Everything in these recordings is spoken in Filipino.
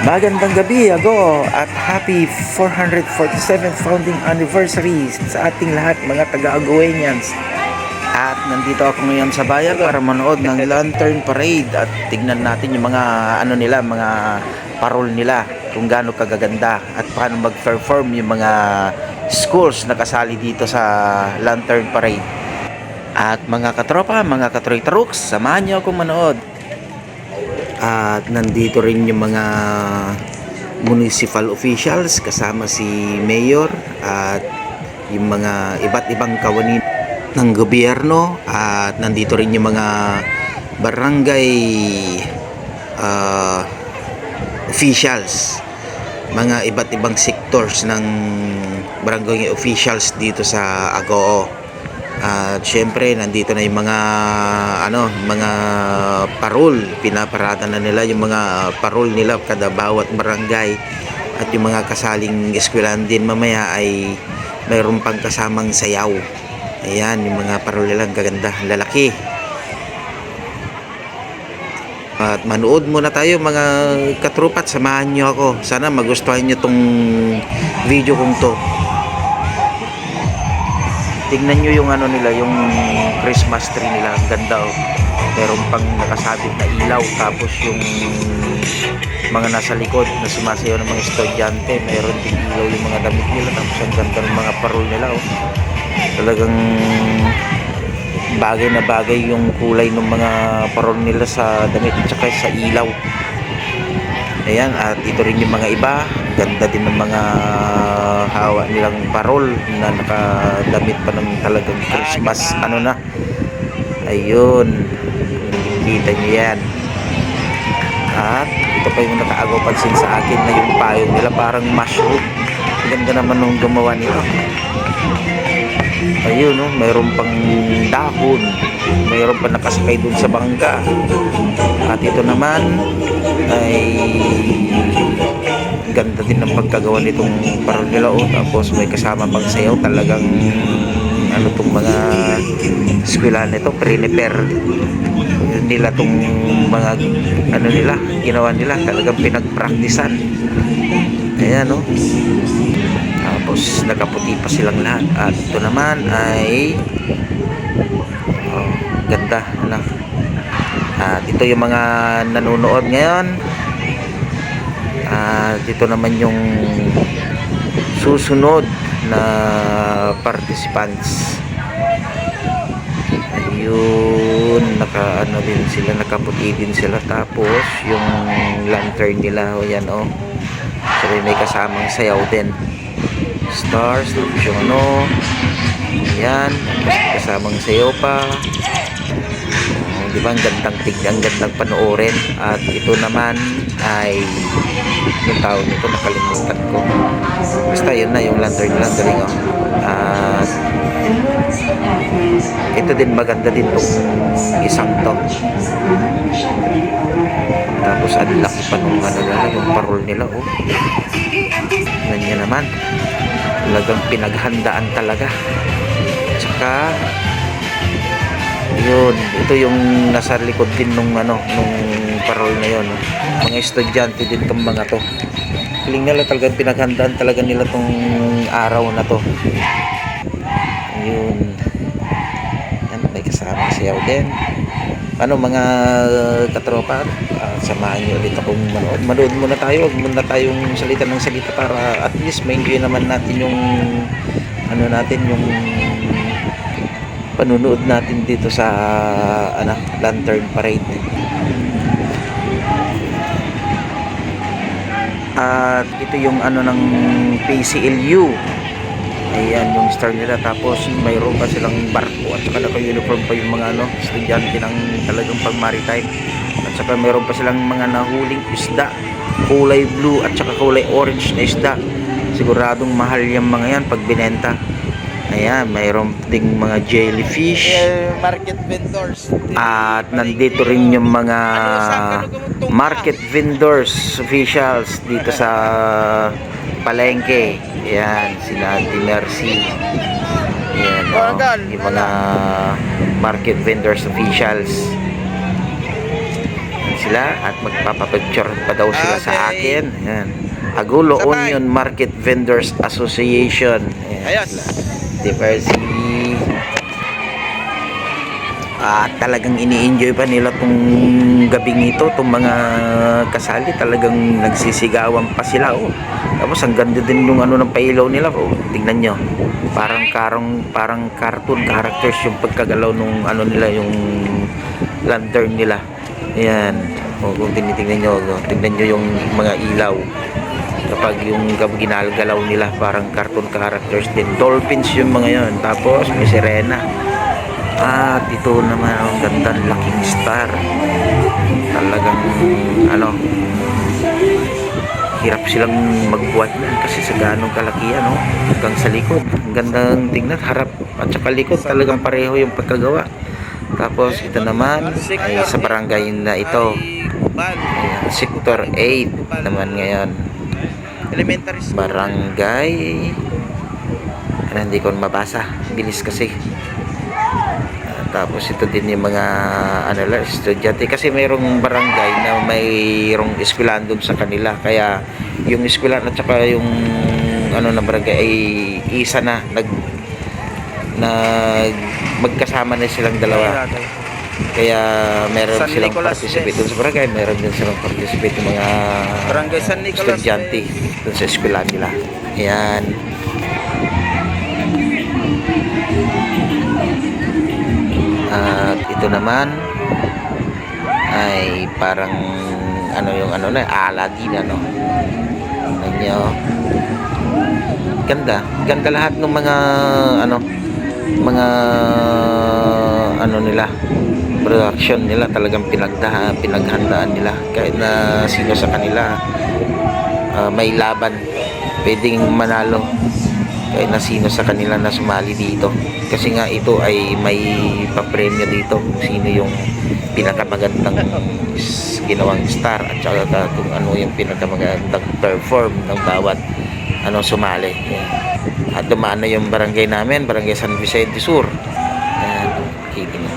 Magandang gabi, Ago, at happy 447th founding anniversary sa ating lahat mga taga-Agoenians. At nandito ako ngayon sa bayan para manood ng Lantern Parade at tignan natin yung mga mga parol nila, kung gaano kagaganda at paano mag-perform yung mga schools na kasali dito sa Lantern Parade. At mga katropa, mga katroy-taruks, samahan niyo akong manood. At nandito rin yung mga municipal officials kasama si mayor at yung mga iba't ibang kawani ng gobyerno, at nandito rin yung mga barangay officials, mga iba't ibang sectors ng barangay officials dito sa Agoo. At syempre nandito na yung mga parol, pinaparada na nila yung mga parol nila kada bawat barangay, at yung mga kasaling eskwelahan din mamaya ay mayroon pang kasamang sayaw. Ayan yung mga parol nila, gaganda, lalaki. At manood muna tayo mga katrupat, samahan nyo ako, sana magustuhan nyo tong video kong to. Tingnan nyo yung nila, yung Christmas tree nila, ang ganda oh. Meron pang nakasabit na ilaw, tapos yung mga nasa likod na sumasayaw ng mga estudyante, meron din ilaw yung mga damit nila, tapos ang ganda ng mga parol nila oh. Talagang bagay na bagay yung kulay ng mga parol nila sa damit at saka sa ilaw. Ayan, at ito rin yung mga iba, ganda din ng mga hawa nilang parol na nakadamit pa ng talagang Christmas ayun, kita nyo yan. At ito pa yung nakaagaw pansin sa akin na yung payong nila parang mushroom, ganda naman nung gumawa nito. Ayun no, mayroon pang dahon, mayroon pa nakasakay dun sa bangka. At ito naman ay ganda din ng pagkagawa nitong parol nila oh. Tapos may kasama pang sayaw, talagang tong mga eskwelahan nito, prepare nila tong mga nila, ginawa nila, talagang pinagpraktisan. Ayan no. Tapos nakaputi pa silang lahat. At ito naman ay ganda at ito yung mga nanonood ngayon. At ito naman yung susunod na participants. Ayun, din sila, nakaputi din sila. Tapos yung lantern nila o yan oh, so may kasamang sayaw din, stars, tapos yung yan, kasamang sayaw pa. Di ba, ang gandang tignan, gandang panoorin. At ito naman ay yung tawag nito, nakalimutan ko, basta yun na, yung lantern nila, galing oh. At ito din, maganda din itong isang to. Tapos ang laki pa nung nila, yung parol nila oh. Ganyan naman, talagang pinaghandaan talaga. Tsaka yun, ito yung nasa likod din nung parol na yun. Mga estudyante din tong mga to. Feeling nila talagang pinaghandaan talaga nila tong araw na to. Ayun. Yan, may kasama sayaw din. Mga katropa, samahan nyo ulit akong manood muna tayo. Huwag muna tayong salita ng salita para at least ma-enjoy naman natin yung yung panunood natin dito sa Lantern Parade. At ito yung ng PCLU. Ayan yung star nila. Tapos mayroon pa silang barko at saka naka-uniform pa yung mga estudyante ng talagang pang maritime. At saka mayroon pa silang mga nahuling isda, kulay blue at saka kulay orange na isda. Siguradong mahal yung mga yan pag binenta. Ayan, mayroon ding mga jellyfish, market vendors. at nandito rin yung mga market vendors officials dito sa palengke. Ayan, sila Auntie Mercy. Ayan, yung mga market vendors officials. sila at magpapapicture pa daw sila sa Okay. akin. Ayan. Agulo Sabay. Onion Market Vendors Association. Ayan Ayos. sila. Diversi. Talagang ini-enjoy pa nila tong gabing ito, tong mga kasali, talagang nagsisigawan pa sila. Tapos ang ganda din nung ano ng pailaw nila. Tingnan nyo. Parang cartoon characters yung pagkagalaw nung ano nila, yung lantern nila. Ayan. Kung tinitingnan nyo, tingnan nyo yung mga ilaw. Kapag yung ginagalaw nila, parang cartoon characters din. Dolphins yung mga yon. Tapos may sirena. At ito naman ang ganda, laking star. Talagang ano, hirap silang magbuhat yan kasi sa ganong kalakihan, no? Hanggang sa likod. Ang gandang tingnan, harap at saka likod. Talagang pareho yung pagkagawa. Tapos ito naman ay sa barangay na ito. Ayan, Sector 8 naman ngayon. Elementary school. Barangay. Ano, hindi ko mabasa. Bilis kasi. Tapos ito din yung mga ano lang, estudyante kasi mayroong barangay na mayroong eskwelahan doon sa kanila, kaya yung eskwelahan at saka yung ano na barangay ay isa na nag magkasama na silang dalawa, kaya meron San silang Nicolas participate West. doon sa barangay, meron din silang participate yung mga Barangay San Nicolas estudyante doon sa eskwelahan nila. Ayan. At ito naman ay parang ano yung ano na Aladdin, ano. Tingnan nyo. Ganda lahat ng mga ano nila, production nila, talagang pinaghandaan nila kahit na sino sa kanila may laban, pwedeng manalo kahit na sino sa kanila na sumali dito, kasi nga ito ay may papremyo dito kung sino yung pinakamagandang ginawang star at saka kung ano yung pinakamagandang perform ng bawat ano sumali. At dumaan na yung barangay namin, barangay San Vicente Sur. Ayan, kita nyo.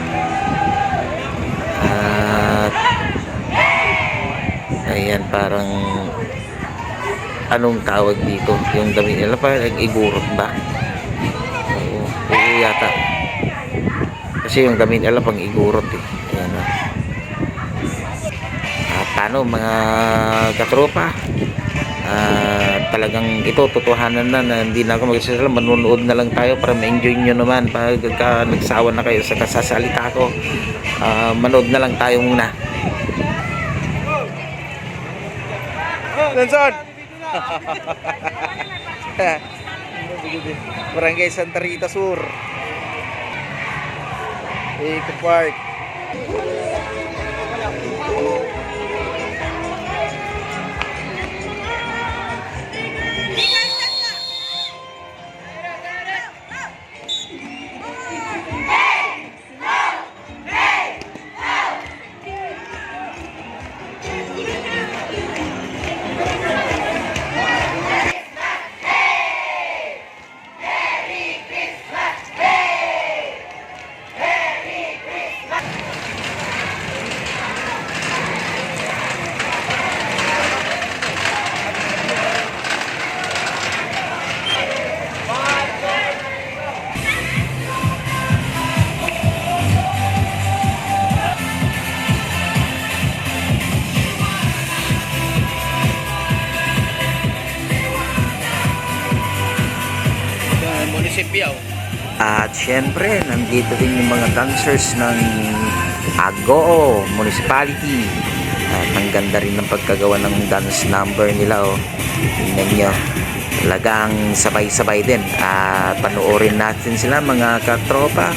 At ayan, parang anong tawag dito, yung damit nila parang igurot ba? Oo yata, kasi yung damit nila pang igurot eh. Ayan, paano mga katropa, talagang ito totohanan na hindi na ako magsasalita, manunood na lang tayo para ma-enjoy nyo naman. Pagka nagsawa na kayo sa kasasalita ko, manood na lang tayo muna. Lanson! Barangay Santa Rita Sur. Eco Park. Munisipyo. At syempre, nandito din yung mga dancers ng Agoo Municipality. At ang ganda rin ng pagkagawa ng dance number nila, oh. Tingnan nyo. Talagang sabay-sabay din. At panoorin natin sila, mga katropa.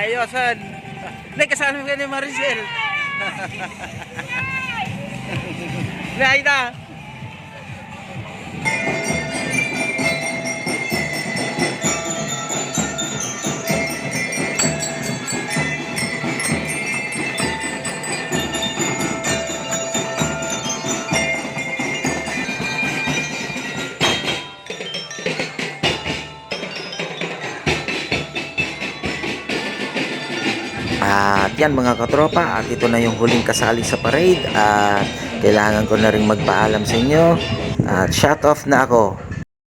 Ayosan. Hindi, kasama ka ni Maricel. Naida. At yan mga katropa, at ito na yung huling kasali sa parade at kailangan ko na rin magpaalam sa inyo at shut off na ako.